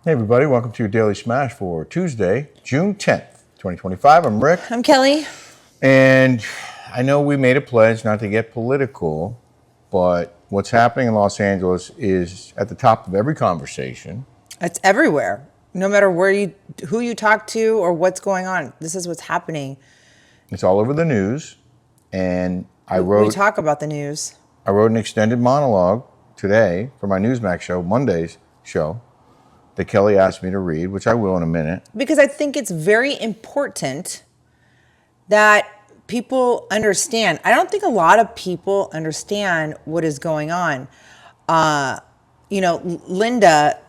Hey everybody, welcome to your Daily Smash for Tuesday, June 10th, 2025. I'm Rick. I'm Kelly. And I know we made a pledge not to get political, but what's happening in Los Angeles is at the top of every conversation. It's everywhere. No matter who you talk to or what's going on, this is what's happening. It's all over the news. And we talk about the news. I wrote an extended monologue today for my Newsmax show, Monday's show, that Kelly asked me to read, which I will in a minute. Because I think it's very important that people understand. I don't think a lot of people understand what is going on. Linda,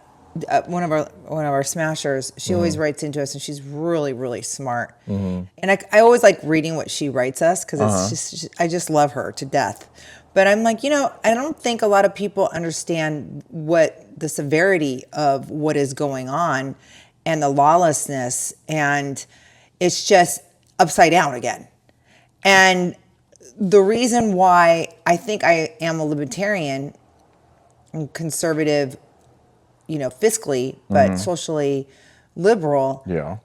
one of our smashers, she always writes into us, and she's really, really smart. Mm-hmm. And I always like reading what she writes us because it's I just love her to death. But I'm like, I don't think a lot of people understand what the severity of what is going on and the lawlessness, and it's just upside down again. And the reason why I think I am a libertarian and conservative, fiscally, but socially liberal. Yeah.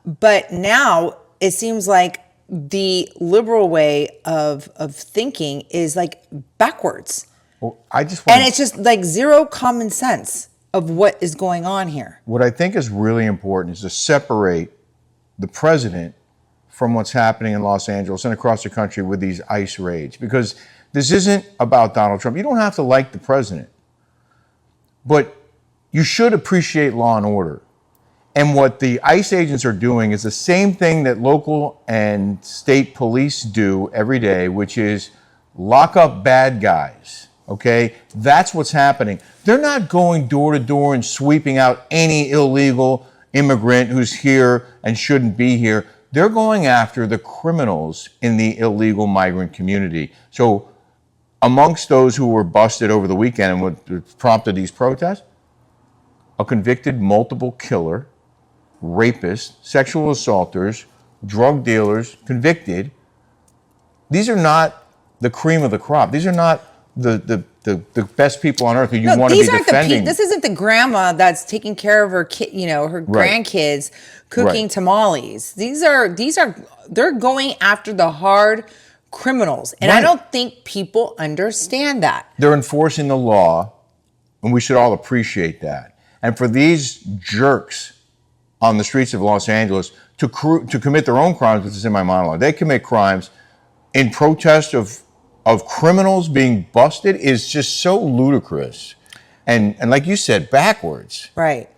But now it seems like the liberal way of thinking is like backwards. Well, and it's just like zero common sense of what is going on here. What I think is really important is to separate the president from what's happening in Los Angeles and across the country with these ICE raids, because this isn't about Donald Trump. You don't have to like the president, but you should appreciate law and order. And what the ICE agents are doing is the same thing that local and state police do every day, which is lock up bad guys, okay? That's what's happening. They're not going door to door and sweeping out any illegal immigrant who's here and shouldn't be here. They're going after the criminals in the illegal migrant community. So amongst those who were busted over the weekend and what prompted these protests, a convicted multiple killer, rapists, sexual assaulters, drug dealers, convicted. These are not the cream of the crop. These are not the best people on earth who you want to be defending. This isn't the grandma that's taking care of her kid, her grandkids cooking tamales. They're going after the hard criminals. And I don't think people understand that. They're enforcing the law, and we should all appreciate that. And for these jerks on the streets of Los Angeles to commit their own crimes, which is in my monologue, they commit crimes in protest of criminals being busted, is just so ludicrous. And like you said, backwards. Right.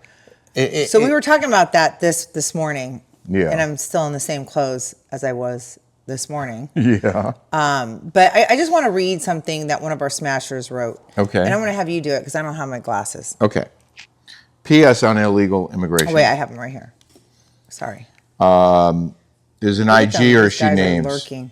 So we were talking about that this morning. Yeah. And I'm still in the same clothes as I was this morning. Yeah. But I just want to read something that one of our smashers wrote. Okay. And I'm going to have you do it because I don't have my glasses. Okay. P.S. on illegal immigration. Oh, wait, I have them right here. Sorry. There's an IG or she names. Lurking.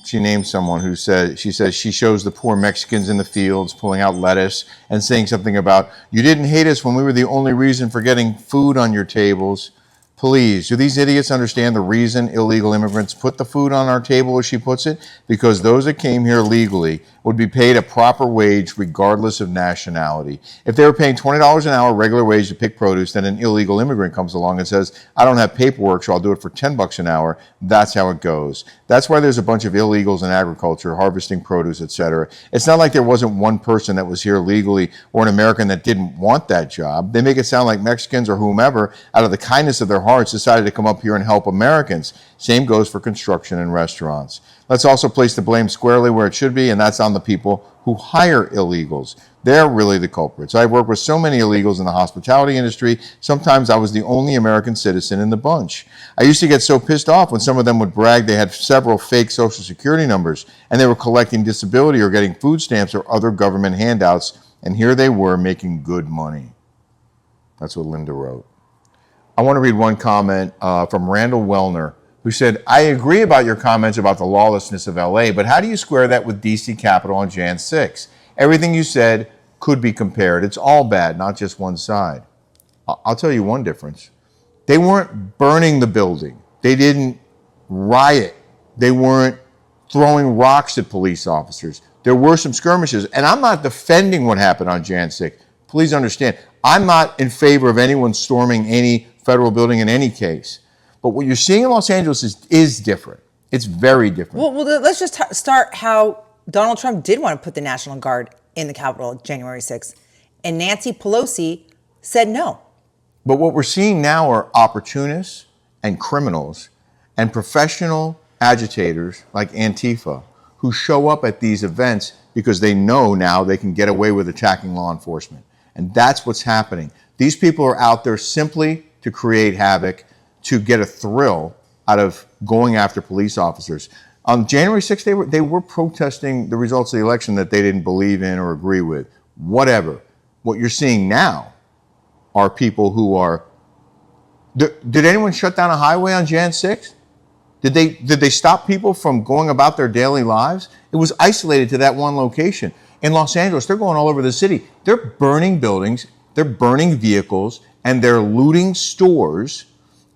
She named someone who says she shows the poor Mexicans in the fields pulling out lettuce and saying something about, you didn't hate us when we were the only reason for getting food on your tables. Please, do these idiots understand the reason illegal immigrants put the food on our table, as she puts it? Because those that came here legally would be paid a proper wage regardless of nationality. If they were paying $20 an hour regular wage to pick produce, then an illegal immigrant comes along and says, I don't have paperwork, so I'll do it for $10 an hour. That's how it goes. That's why there's a bunch of illegals in agriculture, harvesting produce, etc. It's not like there wasn't one person that was here legally or an American that didn't want that job. They make it sound like Mexicans or whomever, out of the kindness of their hearts, decided to come up here and help Americans. Same goes for construction and restaurants. Let's also place the blame squarely where it should be, and that's on the people who hire illegals. They're really the culprits. I've worked with so many illegals in the hospitality industry. Sometimes I was the only American citizen in the bunch. I used to get so pissed off when some of them would brag they had several fake Social Security numbers and they were collecting disability or getting food stamps or other government handouts, and here they were making good money. That's what Linda wrote. I want to read one comment from Randall Wellner, who said, I agree about your comments about the lawlessness of LA, but how do you square that with DC Capitol on Jan 6? Everything you said could be compared. It's all bad, not just one side. I'll tell you one difference. They weren't burning the building. They didn't riot. They weren't throwing rocks at police officers. There were some skirmishes, and I'm not defending what happened on Jan 6. Please understand, I'm not in favor of anyone storming any federal building in any case. But what you're seeing in Los Angeles is different. It's very different. Well, let's just start how Donald Trump did want to put the National Guard in the Capitol January 6th. And Nancy Pelosi said no. But what we're seeing now are opportunists and criminals and professional agitators like Antifa who show up at these events because they know now they can get away with attacking law enforcement. And that's what's happening. These people are out there simply to create havoc, to get a thrill out of going after police officers. On January 6th, they were protesting the results of the election that they didn't believe in or agree with. Whatever. What you're seeing now are people who are... Did anyone shut down a highway on Jan 6th? Did they stop people from going about their daily lives? It was isolated to that one location. In Los Angeles, they're going all over the city. They're burning buildings, they're burning vehicles, and they're looting stores,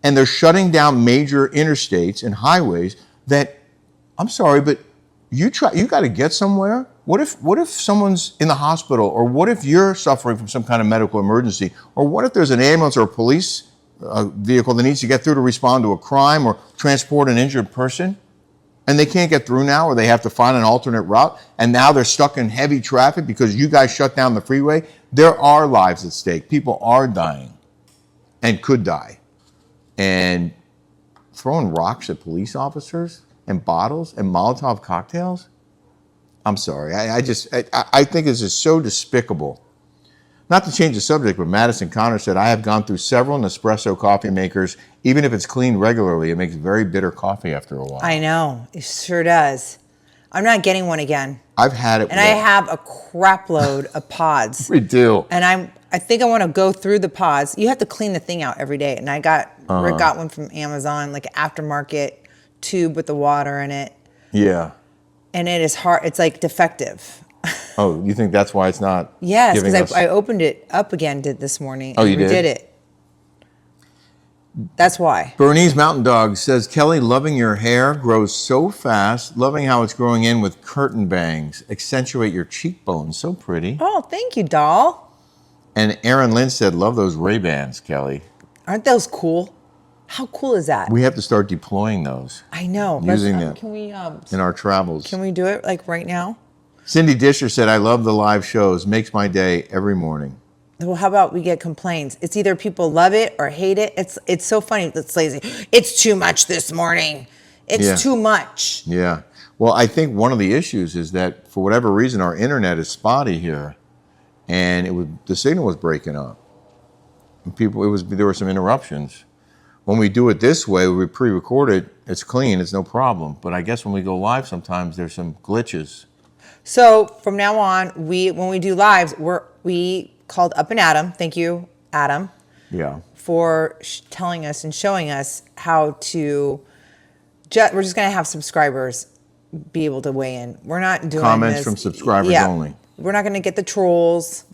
and they're shutting down major interstates and highways that, I'm sorry, but you got to get somewhere. What if someone's in the hospital, or what if you're suffering from some kind of medical emergency, or what if there's an ambulance or a police vehicle that needs to get through to respond to a crime or transport an injured person, and they can't get through now, or they have to find an alternate route, and now they're stuck in heavy traffic because you guys shut down the freeway? There are lives at stake. People are dying and could die. And throwing rocks at police officers and bottles and Molotov cocktails? I'm sorry. I think this is so despicable. Not to change the subject, but Madison Connor said, I have gone through several Nespresso coffee makers. Even if it's cleaned regularly, it makes very bitter coffee after a while. I know. It sure does. I'm not getting one again. I've had it. And I have a crap load of pods. We do. And I think I want to go through the pods. You have to clean the thing out every day. And Rick got one from Amazon, like an aftermarket tube with the water in it. Yeah. And it is hard. It's like defective. Oh, you think that's why it's not? Yes, because I opened it up again this morning. Oh, you did? Redid it. That's why. Bernese Mountain Dog says, Kelly, loving your hair grows so fast. Loving how it's growing in with curtain bangs. Accentuate your cheekbones. So pretty. Oh, thank you, doll. And Aaron Lynn said, love those Ray-Bans, Kelly. Aren't those cool? How cool is that? We have to start deploying those. I know. Using them can we, in our travels. Can we do it like right now? Cindy Disher said, I love the live shows. Makes my day every morning. Well, how about we get complaints? It's either people love it or hate it. It's so funny. It's lazy. It's too much this morning. It's too much. Yeah. Well, I think one of the issues is that for whatever reason, our internet is spotty here, and the signal was breaking up. And there were some interruptions. When we do it this way, we pre-record it. It's clean. It's no problem. But I guess when we go live, sometimes there's some glitches. So from now on, when we do lives, we called up and Adam. Thank you, Adam. Yeah. For telling us and showing us how to. We're just going to have subscribers be able to weigh in. We're not doing comments from subscribers only. We're not going to get the trolls.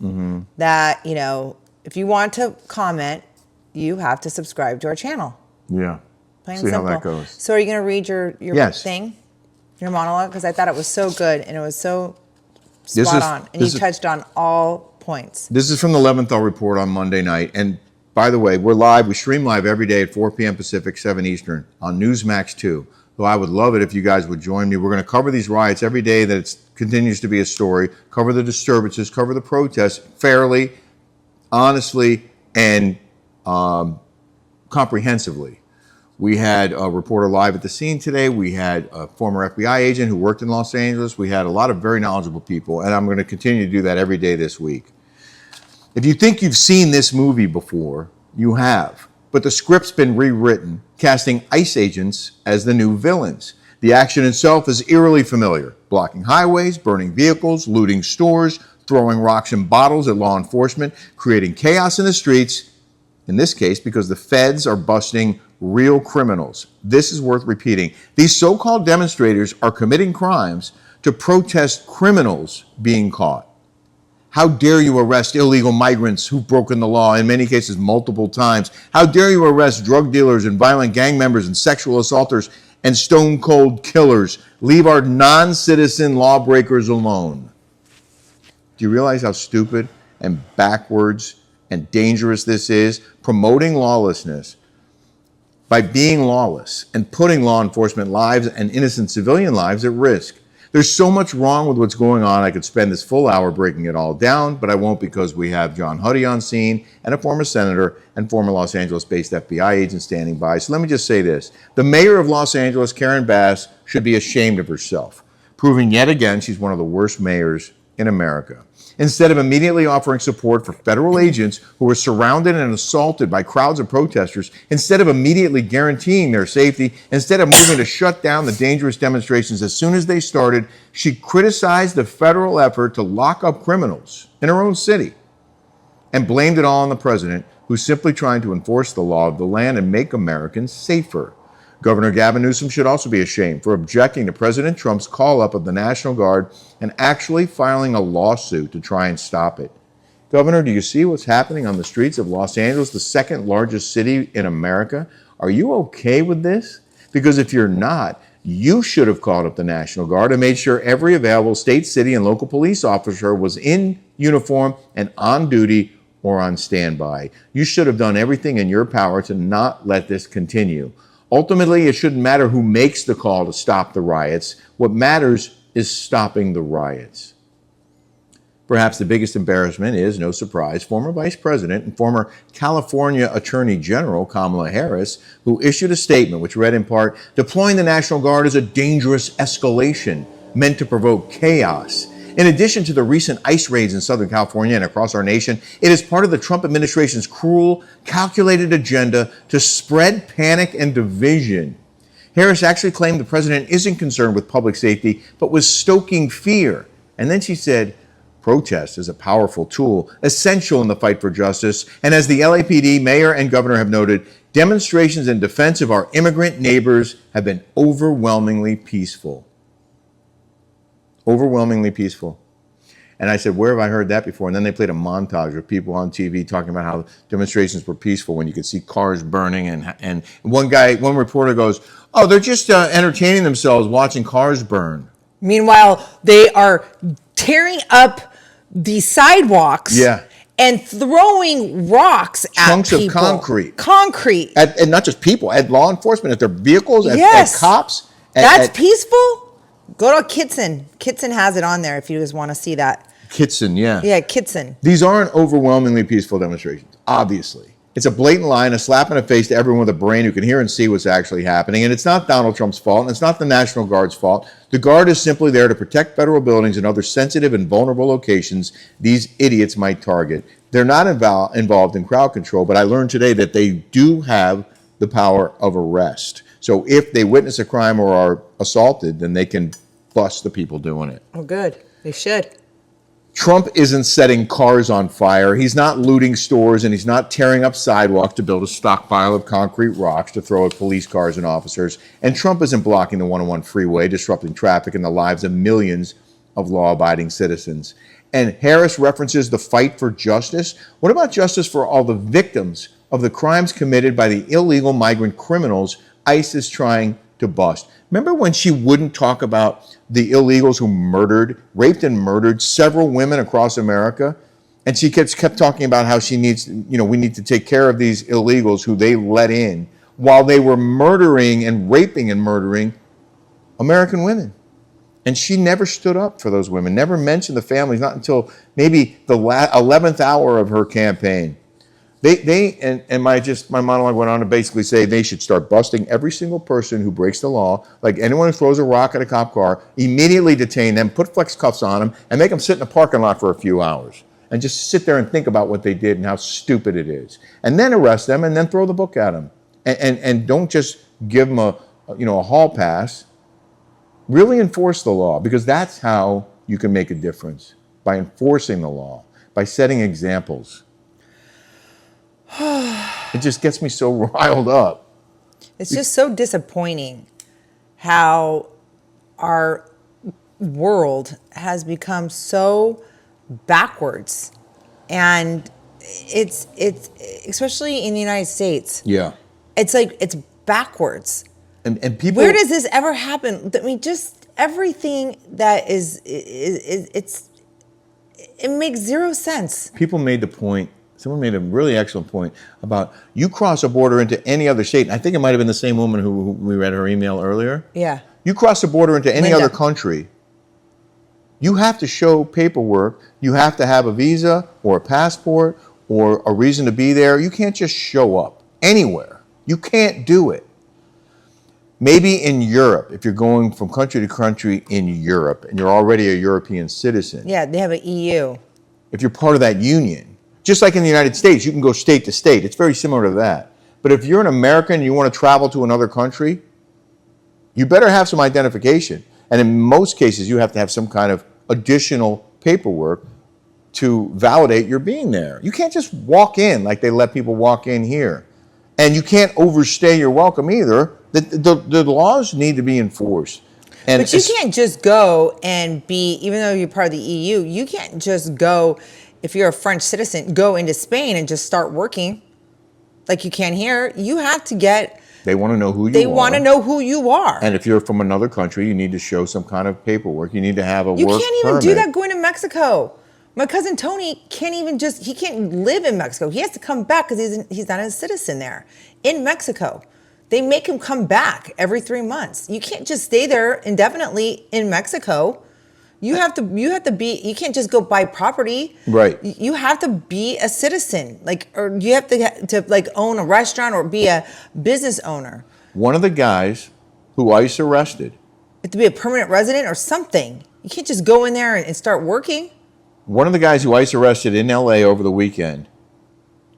That if you want to comment, you have to subscribe to our channel. Yeah. Plain See and simple. how that goes. So are you going to read your thing? Your monologue? Because I thought it was so good and it was so spot on. And you touched on all points. This is from the 11th Hour Report on Monday night. And by the way, we're live. We stream live every day at 4 p.m. Pacific, 7 Eastern on Newsmax 2. So I would love it if you guys would join me. We're going to cover these riots every day that it continues to be a story, cover the disturbances, cover the protests fairly, honestly, and comprehensively. We had a reporter live at the scene today. We had a former FBI agent who worked in Los Angeles. We had a lot of very knowledgeable people, and I'm going to continue to do that every day this week. If you think you've seen this movie before, you have. But the script's been rewritten, casting ICE agents as the new villains. The action itself is eerily familiar. Blocking highways, burning vehicles, looting stores, throwing rocks and bottles at law enforcement, creating chaos in the streets, in this case because the feds are busting real criminals. This is worth repeating. These so-called demonstrators are committing crimes to protest criminals being caught. How dare you arrest illegal migrants who've broken the law, in many cases multiple times? How dare you arrest drug dealers and violent gang members and sexual assaulters and stone-cold killers? Leave our non-citizen lawbreakers alone. Do you realize how stupid and backwards and dangerous this is, promoting lawlessness by being lawless and putting law enforcement lives and innocent civilian lives at risk. There's so much wrong with what's going on. I could spend this full hour breaking it all down, but I won't because we have John Huddy on scene and a former senator and former Los Angeles-based FBI agent standing by. So let me just say this. The mayor of Los Angeles, Karen Bass, should be ashamed of herself, proving yet again she's one of the worst mayors in America. Instead of immediately offering support for federal agents who were surrounded and assaulted by crowds of protesters, instead of immediately guaranteeing their safety, instead of moving to shut down the dangerous demonstrations as soon as they started, she criticized the federal effort to lock up criminals in her own city and blamed it all on the president, who's simply trying to enforce the law of the land and make Americans safer. Governor Gavin Newsom should also be ashamed for objecting to President Trump's call-up of the National Guard and actually filing a lawsuit to try and stop it. Governor, do you see what's happening on the streets of Los Angeles, the second largest city in America? Are you okay with this? Because if you're not, you should have called up the National Guard and made sure every available state, city, and local police officer was in uniform and on duty or on standby. You should have done everything in your power to not let this continue. Ultimately, it shouldn't matter who makes the call to stop the riots. What matters is stopping the riots. Perhaps the biggest embarrassment is, no surprise, former Vice President and former California Attorney General Kamala Harris, who issued a statement which read in part, deploying the National Guard is a dangerous escalation meant to provoke chaos. In addition to the recent ICE raids in Southern California and across our nation, it is part of the Trump administration's cruel, calculated agenda to spread panic and division. Harris actually claimed the president isn't concerned with public safety, but was stoking fear. And then she said, protest is a powerful tool, essential in the fight for justice. And as the LAPD mayor and governor have noted, demonstrations in defense of our immigrant neighbors have been overwhelmingly peaceful. Overwhelmingly peaceful. And I said, where have I heard that before? And then they played a montage of people on TV talking about how demonstrations were peaceful when you could see cars burning. And one reporter goes, oh, they're just entertaining themselves watching cars burn. Meanwhile, they are tearing up the sidewalks. Yeah. And throwing rocks at chunks people. Of concrete. Concrete. And not just people, at law enforcement, at their vehicles, at cops. That's peaceful? Go to Kitson. Kitson has it on there if you just want to see that. Kitson, yeah. Yeah, Kitson. These aren't overwhelmingly peaceful demonstrations, obviously. It's a blatant lie and a slap in the face to everyone with a brain who can hear and see what's actually happening. And it's not Donald Trump's fault, and it's not the National Guard's fault. The Guard is simply there to protect federal buildings and other sensitive and vulnerable locations these idiots might target. They're not involved in crowd control, but I learned today that they do have the power of arrest. So if they witness a crime or are assaulted, then they can bust the people doing it. Oh, good. They should. Trump isn't setting cars on fire. He's not looting stores, and he's not tearing up sidewalks to build a stockpile of concrete rocks to throw at police cars and officers. And Trump isn't blocking the 101 freeway, disrupting traffic and the lives of millions of law-abiding citizens. And Harris references the fight for justice. What about justice for all the victims of the crimes committed by the illegal migrant criminals ICE is trying to bust? Remember when she wouldn't talk about the illegals who raped and murdered several women across America? And she kept talking about how we need to take care of these illegals who they let in while they were murdering and raping and murdering American women. And she never stood up for those women, never mentioned the families, not until maybe the 11th hour of her campaign. My monologue went on to basically say they should start busting every single person who breaks the law, like anyone who throws a rock at a cop car, immediately detain them, put flex cuffs on them, and make them sit in a parking lot for a few hours and just sit there and think about what they did and how stupid it is. And then arrest them and then throw the book at them. And don't just give them a hall pass. Really enforce the law, because that's how you can make a difference, by enforcing the law, by setting examples. It just gets me so riled up. It's just so disappointing how our world has become so backwards. And it's especially in the United States. Yeah. It's like it's backwards. And people, where does this ever happen? I mean, just everything that is It makes zero sense. People made the point, someone made a really excellent point about you cross a border into any other state. And I think it might have been the same woman who we read her email earlier. Yeah. You cross the border into any Linda. other country, you have to show paperwork. You have to have a visa or a passport or a reason to be there. You can't just show up anywhere. You can't do it. Maybe in Europe, if you're going from country to country in Europe and you're already a European citizen. Yeah, they have an EU. If you're part of that union, just like in the United States, you can go state to state. It's very similar to that. But if you're an American and you want to travel to another country, you better have some identification. And in most cases, you have to have some kind of additional paperwork to validate your being there. You can't just walk in like they let people walk in here. And you can't overstay your welcome either. The laws need to be enforced. And but you can't just go and be, even though you're part of the EU, you can't just go, if you're a French citizen, go into Spain and just start working like you can here. You have to get... They want to know who you are. They want to know who you are. And if you're from another country, you need to show some kind of paperwork. You need to have a work permit. You can't even do that going to Mexico. My cousin Tony can't even he can't live in Mexico. He has to come back because he's not a citizen there. In Mexico, they make him come back every 3 months. You can't just stay there indefinitely in Mexico. You have to be, you can't just go buy property. Right. You have to be a citizen, or you have to own a restaurant or be a business owner. One of the guys who ICE arrested. You have to be a permanent resident or something. You can't just go in there and start working. One of the guys who ICE arrested in LA over the weekend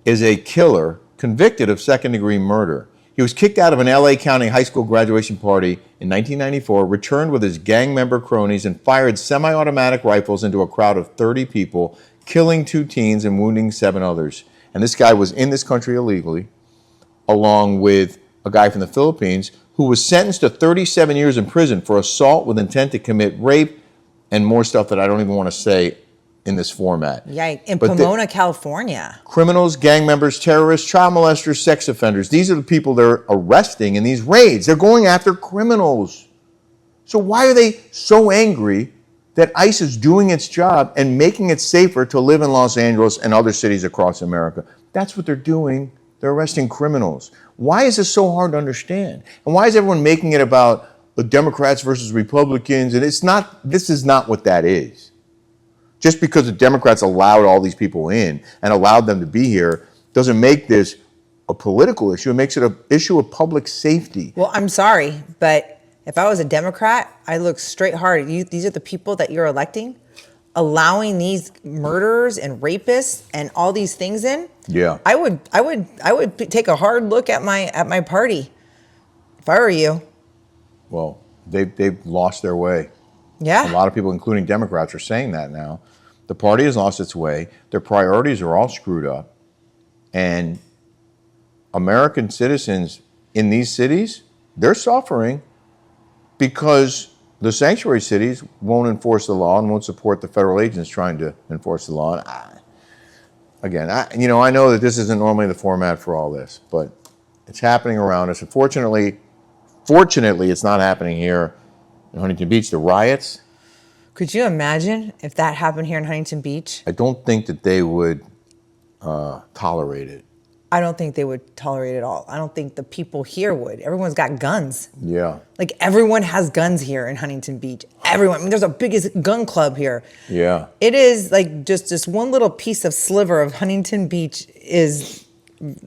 is a killer convicted of second-degree murder. He was kicked out of an LA County high school graduation party in 1994, returned with his gang member cronies, and fired semi-automatic rifles into a crowd of 30 people, killing 2 teens and wounding 7 others. And this guy was in this country illegally, along with a guy from the Philippines who was sentenced to 37 years in prison for assault with intent to commit rape and more stuff that I don't even want to say in this format. Yeah, in Pomona, California. Criminals, gang members, terrorists, child molesters, sex offenders. These are the people they're arresting in these raids. They're going after criminals. So why are they so angry that ICE is doing its job and making it safer to live in Los Angeles and other cities across America? That's what they're doing. They're arresting criminals. Why is this so hard to understand? And why is everyone making it about the Democrats versus Republicans? And this is not what that is. Just because the Democrats allowed all these people in and allowed them to be here doesn't make this a political issue. It makes it an issue of public safety. Well, I'm sorry, but if I was a Democrat, I look straight hard at you. These are the people that you're electing, allowing these murderers and rapists and all these things in. Yeah, I would take a hard look at my party if I were you. Well, they've lost their way. Yeah, a lot of people, including Democrats, are saying that now. The party has lost its way. Their priorities are all screwed up. And American citizens in these cities, they're suffering because the sanctuary cities won't enforce the law and won't support the federal agents trying to enforce the law. And I know that this isn't normally the format for all this, but it's happening around us. And fortunately, it's not happening here in Huntington Beach. The riots. Could you imagine if that happened here in Huntington Beach? I don't think that they would tolerate it. I don't think they would tolerate it at all. I don't think the people here would. Everyone's got guns. Yeah. Like everyone has guns here in Huntington Beach. Everyone. I mean, there's the biggest gun club here. Yeah. It is like just one little piece of sliver of Huntington Beach is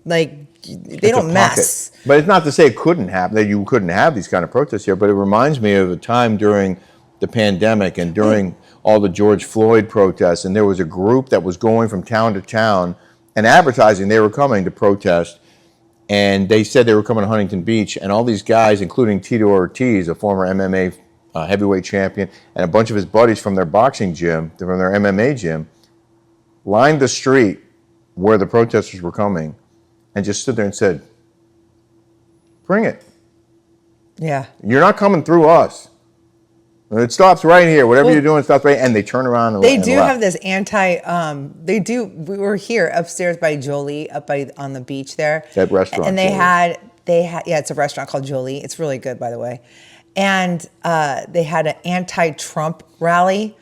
like they don't mess. But it's not to say it couldn't happen, that you couldn't have these kind of protests here, but it reminds me of a time during the pandemic and during all the George Floyd protests, and there was a group that was going from town to town and advertising they were coming to protest, and they said they were coming to Huntington Beach, and all these guys, including Tito Ortiz, a former MMA heavyweight champion, and a bunch of his buddies from their boxing gym, from their MMA gym, lined the street where the protesters were coming and just stood there and said, "Bring it. Yeah. You're not coming through us. It stops right here. Whatever you're doing stops right." And they turn around and they do left. have this we were here upstairs by Jolie on the beach there. That restaurant. And they had it's a restaurant called Jolie. It's really good, by the way. And they had an anti-Trump rally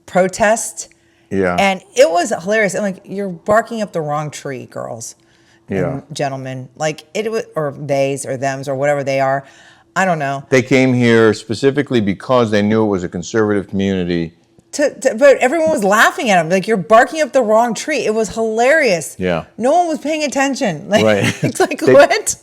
protest, Yeah. And it was hilarious. I'm like, you're barking up the wrong tree, girls Yeah. and gentlemen. Like it was, or theys or thems or whatever they are. I don't know. They came here specifically because they knew it was a conservative community. But everyone was laughing at him. Like, you're barking up the wrong tree. It was hilarious. Yeah. No one was paying attention. Like, Right. It's like, what?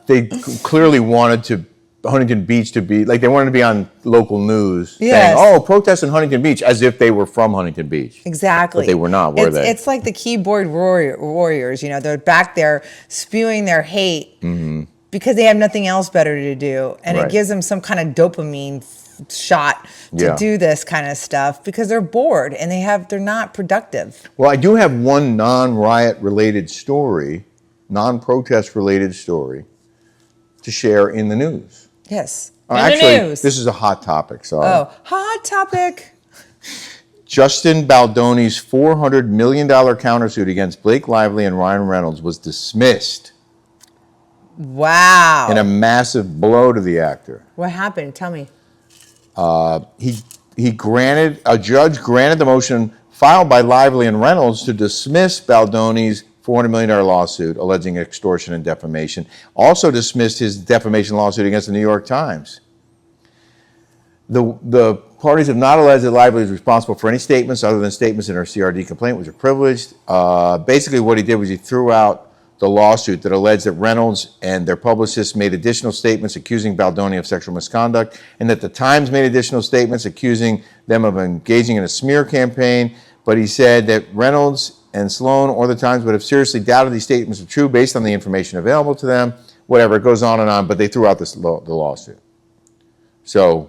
They clearly wanted Huntington Beach to be, like they wanted to be on local news Yes. saying, oh, protests in Huntington Beach, as if they were from Huntington Beach. Exactly. But they were not, were they? It's like the keyboard warriors, you know, they're back there spewing their hate because they have nothing else better to do. And Right. it gives them some kind of dopamine shot to Yeah. do this kind of stuff because they're bored and they're not productive. Well, I do have one non-riot related story, non-protest related story to share in the news. Yes. Oh, In actually, the news. this is a hot topic, sorry. Oh, hot topic. Justin Baldoni's $400 million countersuit against Blake Lively and Ryan Reynolds was dismissed Wow. in a massive blow to the actor. What happened? Tell me. A judge granted the motion filed by Lively and Reynolds to dismiss Baldoni's $400 million lawsuit alleging extortion and defamation. Also dismissed his defamation lawsuit against the New York Times. The parties have not alleged that Lively is responsible for any statements other than statements in her CRD complaint, which are privileged. Basically what he did was he threw out the lawsuit that alleged that Reynolds and their publicists made additional statements accusing Baldoni of sexual misconduct, and that the Times made additional statements accusing them of engaging in a smear campaign. But he said that Reynolds and Sloan or the Times would have seriously doubted these statements are true based on the information available to them. Whatever, it goes on and on, but they threw out the lawsuit. So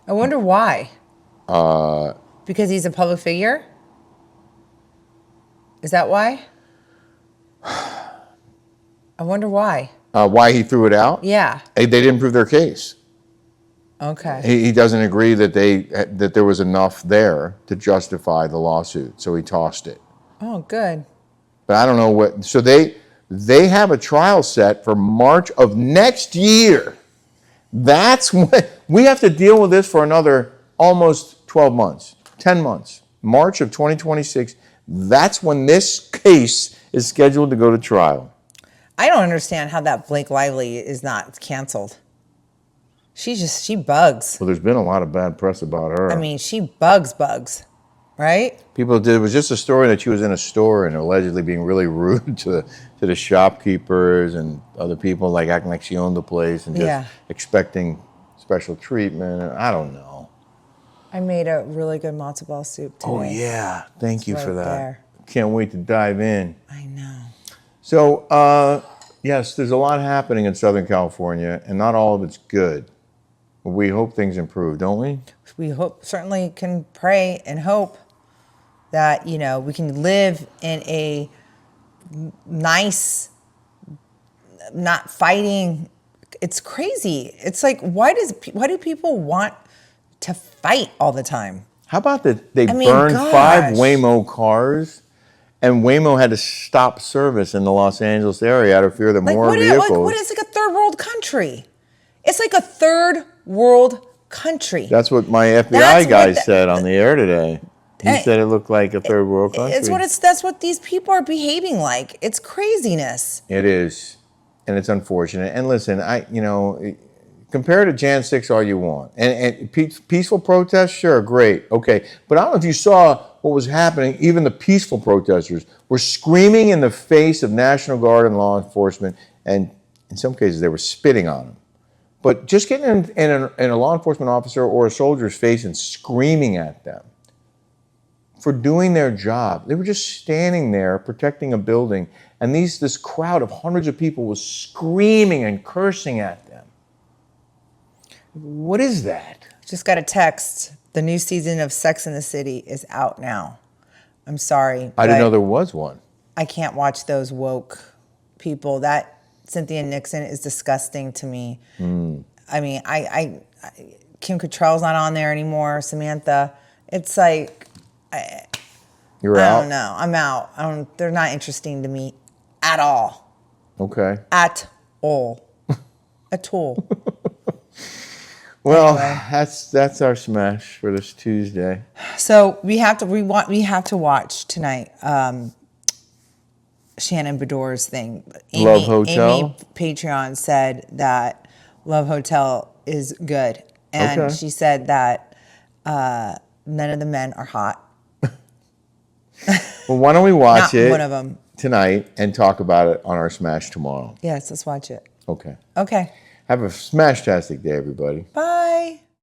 I wonder why. Because he's a public figure? Is that why? I wonder why. why he threw it out? Yeah. They didn't prove their case. Okay. He doesn't agree that there was enough there to justify the lawsuit, so he tossed it. Oh, good. But I don't know what. So they have a trial set for March of next year. That's when we have to deal with this for another almost 12 months, 10 months. March of 2026. That's when this case is scheduled to go to trial. I don't understand how that Blake Lively is not canceled. She bugs. Well, there's been a lot of bad press about her. I mean, she bugs, right? People did. It was just a story that she was in a store and allegedly being really rude to the shopkeepers and other people, like acting like she owned the place and just expecting special treatment. I don't know. I made a really good matzo ball soup today. Oh yeah, thank you for that. There. Can't wait to dive in. I know. So yes, there's a lot happening in Southern California, and not all of it's good. We hope things improve, don't we? We certainly can pray and hope that, we can live in a nice, not fighting. It's crazy. It's like, why do people want to fight all the time? How about that they burned 5 Waymo cars, and Waymo had to stop service in the Los Angeles area out of fear that more vehicles. What is like a third world country? It's like a third world country. That's what my FBI guy said on the air today. He said it looked like a third world country. That's what these people are behaving like. It's craziness. It is, and it's unfortunate. And listen, compare it to Jan 6 all you want. And peaceful protests, sure, great, okay. But I don't know if you saw what was happening. Even the peaceful protesters were screaming in the face of National Guard and law enforcement, and in some cases they were spitting on them. But just getting in a law enforcement officer or a soldier's face and screaming at them for doing their job. They were just standing there protecting a building, and this crowd of hundreds of people was screaming and cursing at them. What is that? Just got a text. The new season of Sex and the City is out now. I'm sorry. I didn't know there was one. I can't watch those woke people. That Cynthia Nixon is disgusting to me. I mean, Kim Cattrall's not on there anymore. Samantha. It's like, You're out? I don't know. I'm out. They're not interesting to me at all. Okay. At all. At all. Well, Anyway. that's our smash for this Tuesday. So we have to watch tonight. Shannon Bedore's thing. Love Hotel? Amy Patreon said that Love Hotel is good. And Okay. she said that none of the men are hot. Well, why don't we watch Not it one of them. tonight and talk about it on our smash tomorrow? Yes, let's watch it. Okay. Okay. Have a smash-tastic day, everybody. Bye.